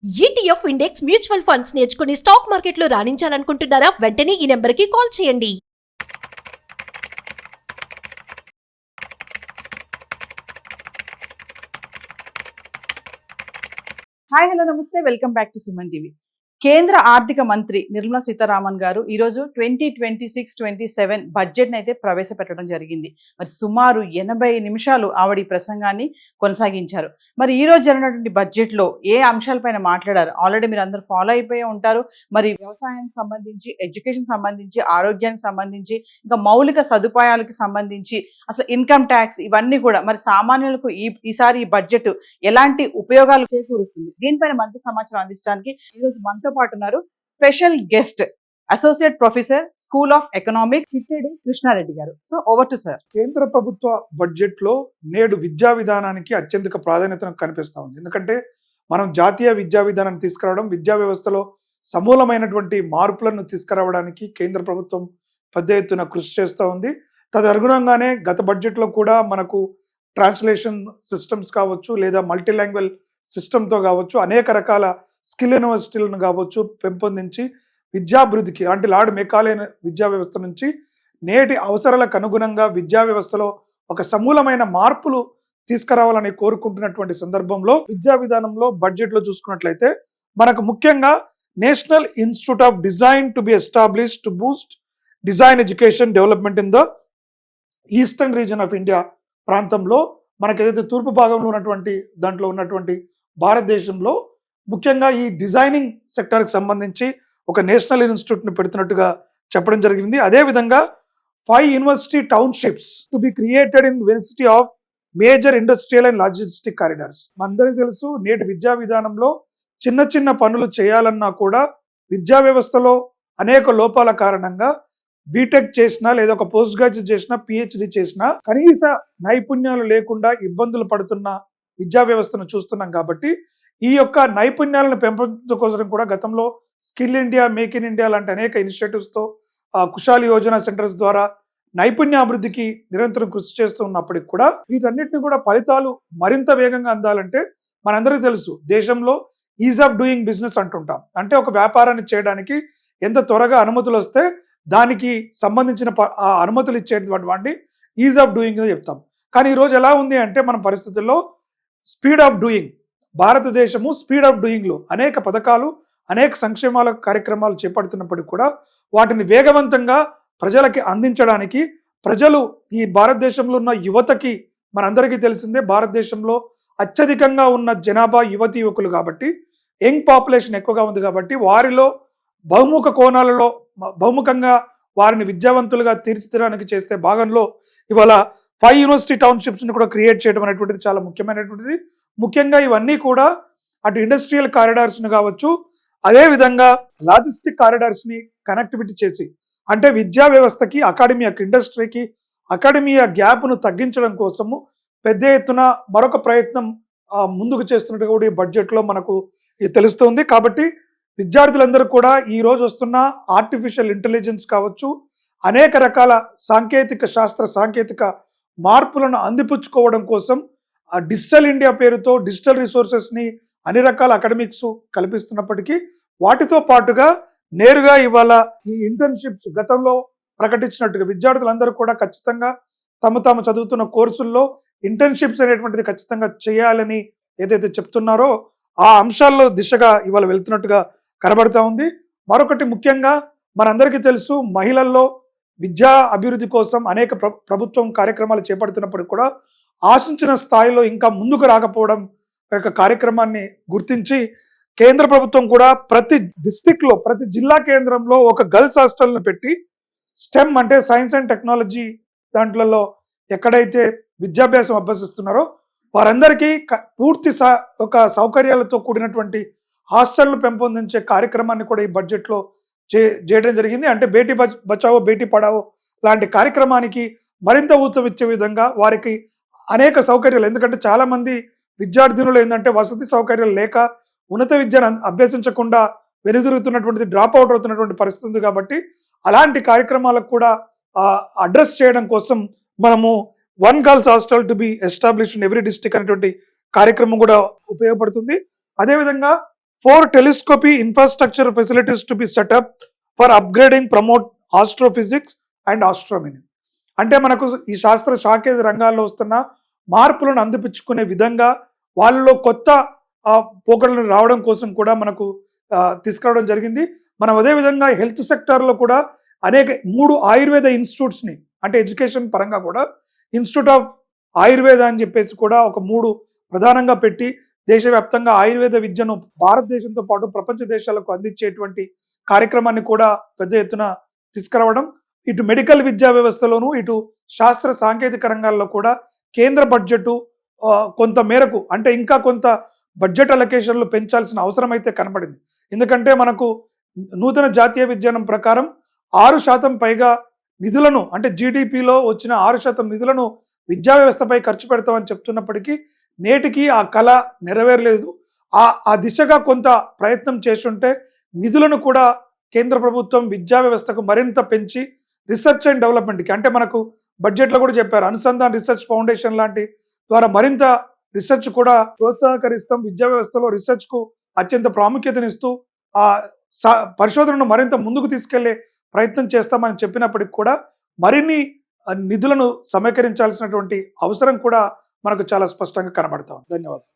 ETF index mutual funds నేర్చుకుని stock మార్కెట్లో రాణించాలనుకుంటున్నారా? వెంటనే ఈ నెంబర్కి కాల్ చేయండి. హాయ్ హలో నమస్తే, welcome back to Suman TV. కేంద్ర ఆర్థిక మంత్రి నిర్మలా సీతారామన్ గారు ఈరోజు 2026-27 బడ్జెట్ని అయితే ప్రవేశపెట్టడం జరిగింది. మరి సుమారు 80 నిమిషాలు ఆవిడ ఈ ప్రసంగాన్ని కొనసాగించారు. మరి ఈ రోజు జరిగినటువంటి బడ్జెట్లో ఏ అంశాలపైన మాట్లాడారు ఆల్రెడీ మీరు అందరూ ఫాలో అయిపోయి ఉంటారు. మరి వ్యవసాయానికి సంబంధించి, ఎడ్యుకేషన్ సంబంధించి, ఆరోగ్యానికి సంబంధించి, ఇంకా మౌలిక సదుపాయాలకు సంబంధించి, అసలు ఇన్కమ్ ట్యాక్స్, ఇవన్నీ కూడా మరి సామాన్యులకు ఈసారి ఈ బడ్జెట్ ఎలాంటి ఉపయోగాలు చేకూరుస్తుంది, దీనిపైన మంచి సమాచారం అందించడానికి ఈరోజు మనతో పాటు ఉన్నారు special guest associate professor school of economics Chittedi Krishna Reddy గారు. So over to sir. కేంద్ర ప్రభుత్వ బడ్జెట్ లో నేడు విద్యా విధానానికి అత్యధిక ప్రాధాన్యతను కనిపిస్తా ఉంది. ఎందుకంటే మనం జాతీయ విద్యా విధానాన్ని తీసుకురావడం, విద్యా వ్యవస్థలో సమూలమైనటువంటి మార్పులను తీసుకురావడానికి కేంద్ర ప్రభుత్వం పెద్ద ఎత్తున కృషి చేస్తూ ఉంది. తదనుగుణంగానే గత బడ్జెట్లో కూడా మనకు ట్రాన్స్లేషన్ సిస్టమ్స్ కావచ్చు, లేదా మల్టీ లాంగ్వేజ్ సిస్టమ్తో కావచ్చు, అనేక రకాల స్కిల్ యూనివర్సిటీలను కావచ్చు పెంపొందించి విద్యాభివృద్ధికి, అంటే లార్డ్ మెకాలే విద్యా వ్యవస్థ నుంచి నేటి అవసరాలకు అనుగుణంగా విద్యా వ్యవస్థలో ఒక సమూలమైన మార్పులు తీసుకురావాలని కోరుకుంటున్నటువంటి సందర్భంలో విద్యా విధానంలో బడ్జెట్లో చూసుకున్నట్లయితే మనకు ముఖ్యంగా national institute of design to be establish to Boost design education development in the eastern region of India ప్రాంతంలో, మనకు ఏదైతే తూర్పు భాగంలో ఉన్నటువంటి దాంట్లో ఉన్నటువంటి భారతదేశంలో ముఖ్యంగా ఈ డిజైనింగ్ సెక్టర్కి సంబంధించి ఒక నేషనల్ ఇన్స్టిట్యూట్ని పెడుతున్నట్టుగా చెప్పడం జరిగింది. అదేవిధంగా 5 university townships to be created in vicinity of major industrial and logistic corridors. మనందరికీ తెలుసు, నేటి విద్యా విధానంలో చిన్న చిన్న పనులు చేయాలన్నా కూడా విద్యా వ్యవస్థలో అనేక లోపాల కారణంగా బీటెక్ చేసినా, లేదా ఒక పోస్ట్ గ్రాడ్యుయేట్ చేసినా, పిహెచ్డి చేసినా కనీస నైపుణ్యాలు లేకుండా ఇబ్బందులు పడుతున్న విద్యా వ్యవస్థను చూస్తున్నాం. కాబట్టి ఈ యొక్క నైపుణ్యాలను పెంపొందించడం కోసం కూడా గతంలో skill India, make in India లాంటి అనేక ఇనిషియేటివ్స్తో, కుశాలి యోజన సెంటర్స్ ద్వారా నైపుణ్యాభివృద్ధికి నిరంతరం కృషి చేస్తూ ఉన్నప్పటికి కూడా వీటన్నిటిని కూడా ఫలితాలు మరింత వేగంగా అందాలంటే మనందరికీ తెలుసు, దేశంలో ఈజ్ ఆఫ్ డూయింగ్ బిజినెస్ అంటుంటాం. అంటే ఒక వ్యాపారాన్ని చేయడానికి ఎంత త్వరగా అనుమతులు వస్తే దానికి సంబంధించిన ఆ అనుమతులు ఇచ్చేటువంటి వాటిని ఈజ్ ఆఫ్ డూయింగ్ అని చెప్తాం. కానీ ఈరోజు ఎలా ఉంది అంటే మన పరిస్థితుల్లో స్పీడ్ ఆఫ్ డూయింగ్, భారతదేశము స్పీడ్ ఆఫ్ డూయింగ్లో అనేక పథకాలు, అనేక సంక్షేమాల కార్యక్రమాలు చేపడుతున్నప్పటికీ కూడా వాటిని వేగవంతంగా ప్రజలకి అందించడానికి, ప్రజలు ఈ భారతదేశంలో ఉన్న యువతకి, మనందరికీ తెలిసిందే భారతదేశంలో అత్యధికంగా ఉన్న జనాభా యువతీ యువకులు కాబట్టి, యంగ్ పాపులేషన్ ఎక్కువగా ఉంది కాబట్టి వారిలో బహుముఖ కోణాలలో బహుముఖంగా వారిని విద్యావంతులుగా తీర్చిదిద్దడానికి చేసే భాగంలో ఇవాళ 5 యూనివర్సిటీ టౌన్షిప్స్ని కూడా క్రియేట్ చేయడం అనేటువంటిది చాలా ముఖ్యమైనటువంటిది. ముఖ్యంగా ఇవన్నీ కూడా అటు ఇండస్ట్రియల్ కారిడార్స్ని కావచ్చు, అదేవిధంగా లాజిస్టిక్ కారిడార్స్ని కనెక్టివిటీ చేసి, అంటే విద్యా వ్యవస్థకి, అకాడమిక్ ఇండస్ట్రీకి అకాడమియా గ్యాప్ను తగ్గించడం కోసము పెద్ద ఎత్తున మరొక ప్రయత్నం ముందుకు చేస్తున్నట్టుగా కూడా ఈ బడ్జెట్లో మనకు తెలుస్తుంది. కాబట్టి విద్యార్థులందరూ కూడా ఈ రోజు వస్తున్న ఆర్టిఫిషియల్ ఇంటెలిజెన్స్ కావచ్చు, అనేక రకాల సాంకేతిక మార్పులను అందిపుచ్చుకోవడం కోసం ఆ డిజిటల్ ఇండియా పేరుతో డిజిటల్ రిసోర్సెస్ని అన్ని రకాల అకాడమిక్స్ కల్పిస్తున్నప్పటికీ వాటితో పాటుగా నేరుగా ఇవాళ ఈ ఇంటర్న్షిప్స్ గతంలో ప్రకటించినట్టుగా విద్యార్థులందరూ కూడా ఖచ్చితంగా తాము చదువుతున్న కోర్సుల్లో ఇంటర్న్షిప్స్ అనేటువంటిది ఖచ్చితంగా చేయాలని ఏదైతే చెప్తున్నారో ఆ అంశాల్లో దిశగా ఇవాళ వెళ్తున్నట్టుగా కనబడతా ఉంది. మరొకటి ముఖ్యంగా మనందరికీ తెలుసు, మహిళల్లో విద్యా అభివృద్ధి కోసం అనేక ప్రభుత్వం కార్యక్రమాలు చేపడుతున్నప్పటికీ కూడా ఆశించిన స్థాయిలో ఇంకా ముందుకు రాకపోవడం యొక్క కార్యక్రమాన్ని గుర్తించి కేంద్ర ప్రభుత్వం కూడా ప్రతి డిస్ట్రిక్ట్లో, ప్రతి జిల్లా కేంద్రంలో ఒక గర్ల్స్ హాస్టల్ను పెట్టి స్టెమ్ అంటే సైన్స్ అండ్ టెక్నాలజీ దాంట్లలో ఎక్కడైతే విద్యాభ్యాసం అభ్యసిస్తున్నారో వారందరికీ పూర్తి ఒక సౌకర్యాలతో కూడినటువంటి హాస్టళ్లు పెంపొందించే కార్యక్రమాన్ని కూడా ఈ బడ్జెట్లో చేయడం జరిగింది. అంటే బేటీ బచావో బేటీ పడావో లాంటి కార్యక్రమానికి మరింత ఊతం ఇచ్చే విధంగా వారికి అనేక సౌకర్యాలు, ఎందుకంటే చాలామంది విద్యార్థినులు ఏంటంటే వసతి సౌకర్యాలు లేక ఉన్నత విద్యను అభ్యసించకుండా వెనుదిరుగుతున్నటువంటిది, డ్రాప్ అవుట్ అవుతున్నటువంటి పరిస్థితి ఉంది. కాబట్టి అలాంటి కార్యక్రమాలకు కూడా అడ్రస్ చేయడం కోసం మనము 1 girls hostel to be established in every district అనేటువంటి కార్యక్రమం కూడా ఉపయోగపడుతుంది. అదేవిధంగా 4 telescopy infrastructure facilities to be set up for upgrading, promote astrophysics and astronomy. అంటే మనకు ఈ శాస్త్ర సాంకేతిక రంగాల్లో వస్తున్న మార్పులను అందిపుచ్చుకునే విధంగా వాళ్ళలో కొత్త పోకడలను రావడం కోసం కూడా మనకు తీసుకురావడం జరిగింది. మనం అదేవిధంగా హెల్త్ సెక్టార్లో కూడా అనేక 3 ఆయుర్వేద ఇన్స్టిట్యూట్స్ని, అంటే ఎడ్యుకేషన్ పరంగా కూడా ఇన్స్టిట్యూట్ ఆఫ్ ఆయుర్వేద అని చెప్పేసి కూడా ఒక 3 ప్రధానంగా పెట్టి దేశవ్యాప్తంగా ఆయుర్వేద విద్యను భారతదేశంతో పాటు ప్రపంచ దేశాలకు అందించేటువంటి కార్యక్రమాన్ని కూడా పెద్ద ఎత్తున తీసుకురావడం, ఇటు మెడికల్ విద్యా వ్యవస్థలోను ఇటు శాస్త్ర సాంకేతిక రంగాల్లో కూడా కేంద్ర బడ్జెట్ కొంత మేరకు, అంటే ఇంకా కొంత బడ్జెట్ అలొకేషన్లు పెంచాల్సిన అవసరం అయితే కనబడింది. ఎందుకంటే మనకు నూతన జాతీయ విధానం ప్రకారం 6% పైగా నిధులను, అంటే జీడిపిలో వచ్చిన 6% నిధులను విద్యా వ్యవస్థపై ఖర్చు పెడతామని చెప్తున్నప్పటికీ నేటికి ఆ కళ నెరవేరలేదు. ఆ దిశగా కొంత ప్రయత్నం చేస్తుంటే నిధులను కూడా కేంద్ర ప్రభుత్వం విద్యా వ్యవస్థకు మరింత పెంచి రీసెర్చ్ అండ్ డెవలప్మెంట్కి, అంటే మనకు బడ్జెట్లో కూడా చెప్పారు, అనుసంధాన్ రీసెర్చ్ ఫౌండేషన్ లాంటి ద్వారా మరింత రీసెర్చ్ కూడా ప్రోత్సాహకరిస్తాం. విద్యా వ్యవస్థలో రీసెర్చ్కు అత్యంత ప్రాముఖ్యతనిస్తూ ఆ పరిశోధనను మరింత ముందుకు తీసుకెళ్లే ప్రయత్నం చేస్తామని చెప్పినప్పటికి కూడా మరిన్ని నిధులను సమీకరించాల్సినటువంటి అవసరం కూడా మనకు చాలా స్పష్టంగా కనబడతాం. ధన్యవాదాలు.